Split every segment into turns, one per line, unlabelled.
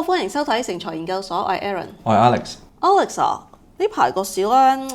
歡迎收睇成才研究所，我係 Aaron，
我係 Alex。Alex
啊，呢排個市咧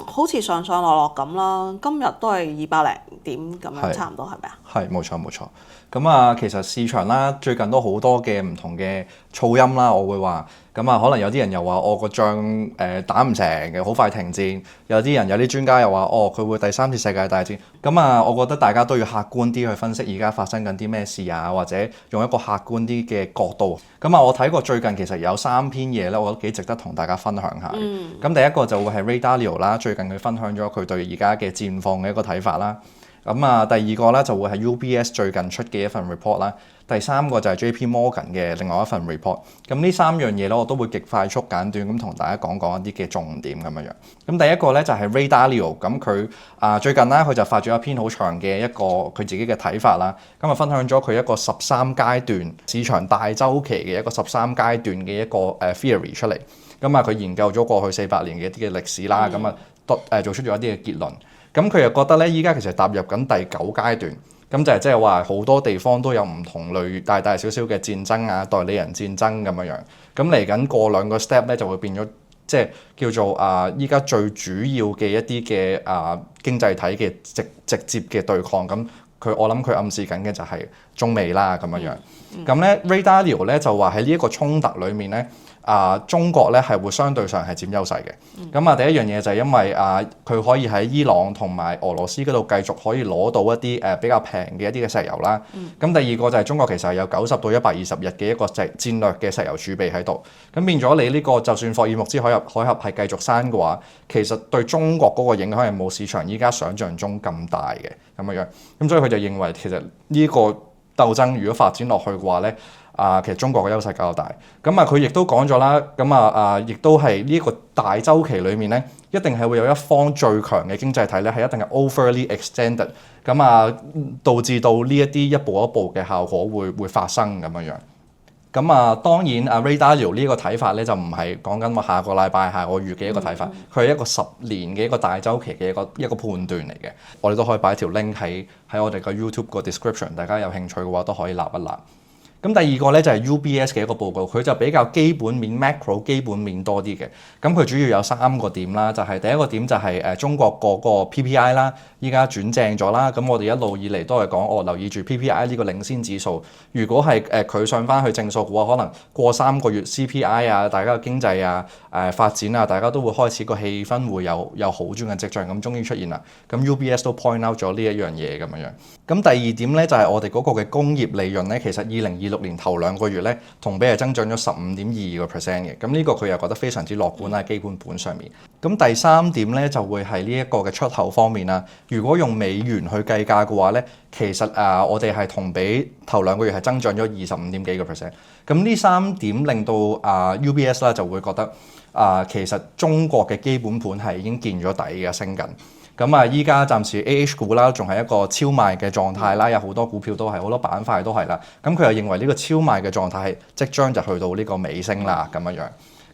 好似上上落落咁啦，今日都係200零點咁樣，差唔多係咪啊？
係冇錯冇錯。咁啊，其實市場啦，最近都好多嘅唔同嘅噪音啦，我會話。咁啊，可能有啲人又話個仗打唔成嘅，好快停戰。有啲專家又話佢會第三次世界大戰。咁啊，我覺得大家都要客觀啲去分析而家發生緊啲咩事啊，或者用一個客觀啲嘅角度。咁啊，我睇過最近其實有3篇嘢咧，我覺得幾值得同大家分享下。咁第一個就會係 Ray Dalio 啦，最近佢分享咗佢對而家嘅戰況嘅一個睇法啦。咁啊，第二個咧就會係 UBS 最近出嘅一份 report 啦。第三個就係 JP Morgan 嘅另外一份 report。咁呢3樣嘢咧，我都會極快速簡短咁同大家講一啲嘅重點咁樣。咁第一個咧就係 Ray Dalio， 咁佢最近咧佢就發咗一篇好長嘅一個佢自己嘅睇法啦。咁啊分享咗佢一個13階段市場大周期嘅一個13階段嘅一個theory 出嚟。咁啊佢研究咗過去400年嘅一啲嘅歷史啦，咁啊做出咗一啲嘅結論。咁佢又覺得咧，依家其實踏入緊第9階段，咁就係即係話好多地方都有唔同類大大小小嘅戰爭啊，代理人戰爭咁樣。咁嚟緊過2個 step 咧，就會變咗即係叫做依家最主要嘅一啲嘅經濟體嘅直接嘅對抗。咁我諗佢暗示緊嘅就係中美啦咁樣。咁咧 Ray Dalio 咧就話喺呢一個衝突裡面咧。中國咧係會相對上係佔優勢嘅。咁第一樣嘢就係因為佢可以喺伊朗同埋俄羅斯嗰度繼續可以攞到一啲比較平嘅一啲嘅石油啦。咁第二個就係中國其實係有90到120日嘅一個戰略嘅石油儲備喺度。咁變咗你呢個就算霍爾木茲海峽係繼續閂嘅話，其實對中國嗰個影響係冇市場依家想像中咁大嘅咁樣。咁所以佢就認為其實呢個鬥爭如果發展落去嘅話咧。其實中國嘅優勢較大，咁佢亦都講咗啦，咁亦都係呢一個大周期裏面咧，一定係會有一方最強嘅經濟體咧，係一定係 overly extended，咁導致到呢一啲一步一步嘅效果會發生咁樣。咁當然Ray Dalio 呢個睇法咧就唔係講緊話下個禮拜、下個月嘅一個睇法，佢係一個10年嘅一個大周期嘅一個判斷嚟嘅。我哋都可以擺條 link 喺我哋個 YouTube 個 description， 大家有興趣嘅話都可以立一立。咁第二個咧就係 UBS 嘅一個報告，佢就比較基本面 macro 基本面多啲嘅。咁佢主要有3個點啦，就係第一個點就係中國個 PPI 啦，依家轉正咗啦。咁我哋一路以嚟都係講留意住 PPI 呢個領先指數。如果係佢上翻去正數嘅話，可能過3個月 CPI 啊，大家嘅經濟發展啊，大家都會開始個氣氛會有好轉嘅跡象，咁終於出現啦。咁 UBS 都 point out 咗呢一樣嘢咁樣。咁第二點咧就係我哋嗰個嘅工業利潤咧，其實2026年頭2個月咧同比係增長咗15.22%嘅。咁呢個佢又覺得非常之樂觀啦，基本盤上面。咁第3點咧就會係呢一個嘅出口方面啦。如果用美元去計價嘅話咧，其實我哋係同比頭2個月係增長咗25.幾%。咁呢3點令到UBS 啦就會覺得其實中國嘅基本盤係已經見咗底嘅，升緊。咁依家暫時 AH 股啦，仲係一個超賣嘅狀態啦，有好多股票都係，好多板塊都係啦。咁佢又認為呢個超賣嘅狀態係即將就去到呢個尾聲啦，咁樣。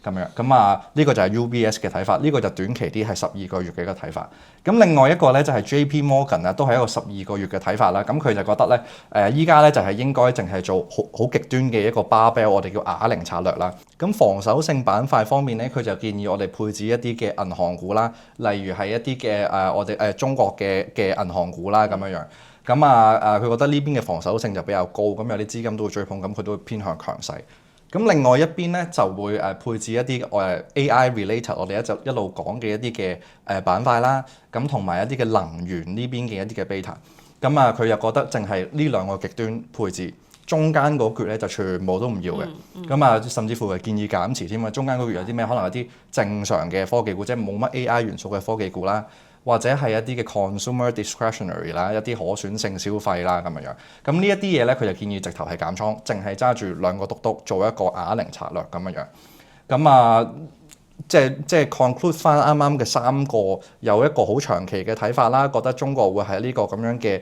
呢個就係 UBS 嘅睇法，呢個就短期啲係12個月嘅一個睇法。咁另外一個咧就係 JP Morgan 都係一個12個月嘅睇法啦。咁佢就覺得咧，依家咧就係應該淨係做好極端嘅一個 barbell， 我哋叫啞鈴策略啦。咁防守性板塊方面咧，佢就建議我哋配置一啲嘅銀行股啦，例如係一啲嘅我哋中國嘅銀行股啦咁樣。咁佢覺得呢邊嘅防守性就比較高，咁有啲資金都會追捧，咁佢都會偏向強勢。咁另外一邊咧就會配置一啲AI related 我哋一路講嘅一啲嘅板塊啦，咁同埋一啲嘅能源呢邊嘅一啲嘅 beta。咁佢又覺得淨係呢2個極端配置，中間嗰橛咧就全部都唔要嘅。咁甚至乎係建議減持添啊。中間嗰橛有啲咩？可能有啲正常嘅科技股，即係冇乜 AI 元素嘅科技股啦。或者係一啲嘅 consumer discretionary 啦，一啲可選性消費啦咁樣。咁呢一啲嘢咧，佢就建議直頭係減倉，淨係揸住2個篤做一個啞鈴策略咁樣。咁即係 conclude 翻啱啱嘅3個有一個好長期嘅睇法啦，覺得中國會喺呢個咁樣嘅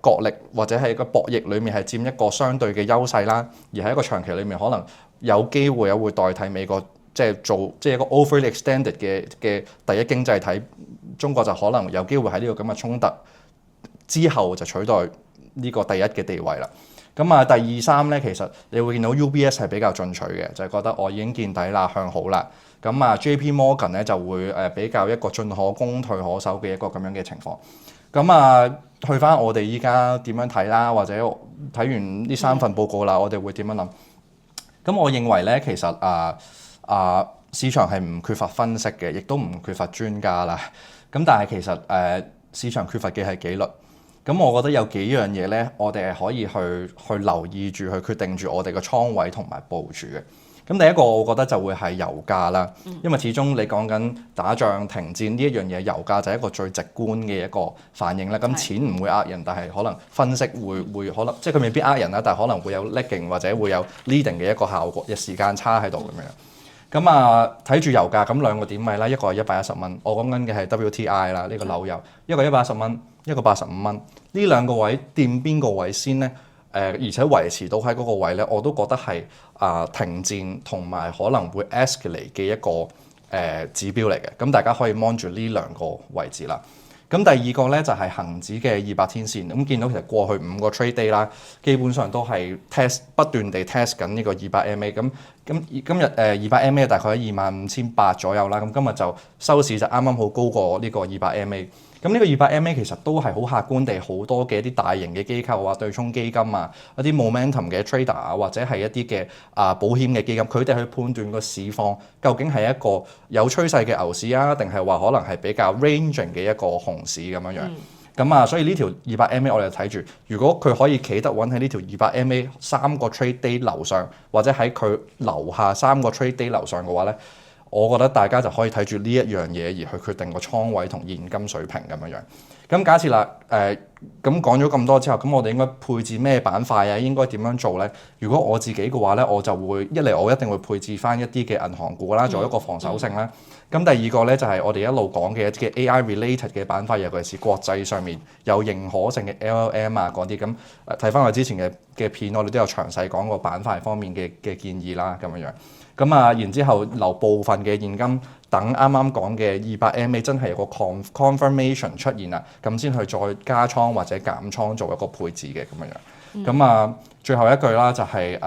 角力或者係一個博弈裡面係佔一個相對嘅優勢啦，而喺一個長期裡面可能有機會會代替美國。即係一個 overly extended 嘅第一經濟體，中國就可能有機會喺呢個咁嘅衝突之後就取代呢個第一嘅地位啦。咁啊，第二三咧，其實你會見到 UBS 係比較進取嘅，就係覺得我已經見底啦，向好啦。咁啊，JP Morgan 咧就會比較一個進可攻退可守嘅一個咁樣嘅情況。咁啊，去翻我哋依家點樣睇啦，或者睇完呢3份報告啦，我哋會點樣諗？咁我認為咧，其實市場係唔缺乏分析嘅，亦都唔缺乏專家啦。咁但係其實市場缺乏嘅係紀律。咁我覺得有幾樣嘢咧，我哋係可以去留意住，去決定住我哋嘅倉位同埋部署嘅。咁第一個我覺得就會係油價啦，因為始終你講緊打仗停戰呢一樣嘢，油價就係一個最直觀嘅一個反應啦。咁錢唔會呃人，但係可能分析會可能即係佢未必呃人啦，但係可能會有 lagging 或者會有 leading 嘅一個效果嘅時間差喺度咁樣。咁啊睇住油價咁兩個點位啦，一個係110蚊，我講緊嘅係 WTI 啦，呢個紐油，一個110蚊，一個85蚊，呢兩個位掂邊個位先呢？而且維持到喺嗰個位咧，我都覺得係停戰同埋可能會 escalate 嘅一個指標嚟嘅。咁大家可以 mon 住呢兩個位置啦。咁第二個咧就係恒指嘅200天線。咁見到其實過去5個 trade day 啦，基本上都係不斷地 test 緊呢個200 MA。咁今日200 MA 大概喺25,800左右啦。咁今日就收市就啱啱好高過呢個200 MA。咁呢個200 MA 其實都係好客觀地好多嘅一啲大型嘅機構啊、對沖基金啊、一啲 momentum 嘅 trader 啊，或者係一啲嘅保險嘅基金，佢哋去判斷個市況究竟係一個有趨勢嘅牛市啊，定係話可能係比較 ranging 嘅一個熊市咁樣樣。咁所以呢條200 MA 我哋就睇住，如果佢可以企得穩喺呢條200 MA 3個 trade day 樓上，或者喺佢樓下3個 trade day 樓上嘅話咧，我覺得大家就可以睇住呢一樣嘢而去決定個倉位同現金水平咁樣樣。咁假設啦，咁講咗咁多之後，咁我哋應該配置咩板塊啊？應該點樣做呢？如果我自己嘅話呢，我就會一嚟我一定會配置翻一啲嘅銀行股啦，做一個防守性啦。咁第二個呢，就係我哋一路講嘅一啲嘅 AI related 嘅板塊，尤其是國際上面有認可性嘅 LLM 啊嗰啲。咁睇翻我之前嘅片，我哋都有詳細講過板塊方面嘅建議啦，咁樣樣。咁然之後留部分嘅現金，等啱啱講嘅200 MA 真係有個 confirmation 出現啦，咁先去再加倉或者減倉做一個配置嘅咁樣樣。咁最後一句啦，就係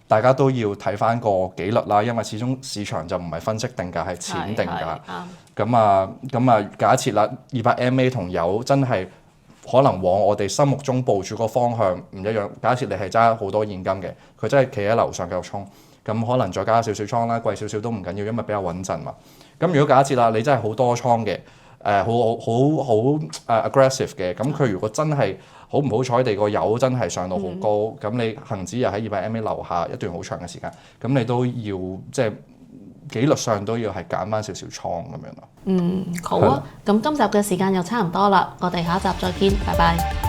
大家都要睇翻個紀律啦，因為始終市場就唔係分析定價，係錢定價。咁假設啦，200 MA 同油真係可能往我哋心目中部署個方向唔一樣。假設你係揸好多現金嘅，佢真係企喺樓上繼續衝。咁可能再加少少倉啦，貴少少都唔緊要，因為比較穩陣嘛。咁如果假設啦，你真係好多倉嘅，好 aggressive 嘅，咁佢如果真係好唔好彩地個油真係上到好高，咁你恆指又喺200 MA 樓下一段好長嘅時間，咁你都要即係紀律上都要係減翻少少倉咁樣咯。
好啊，咁今集嘅時間又差唔多啦，我哋下一集再見，拜拜。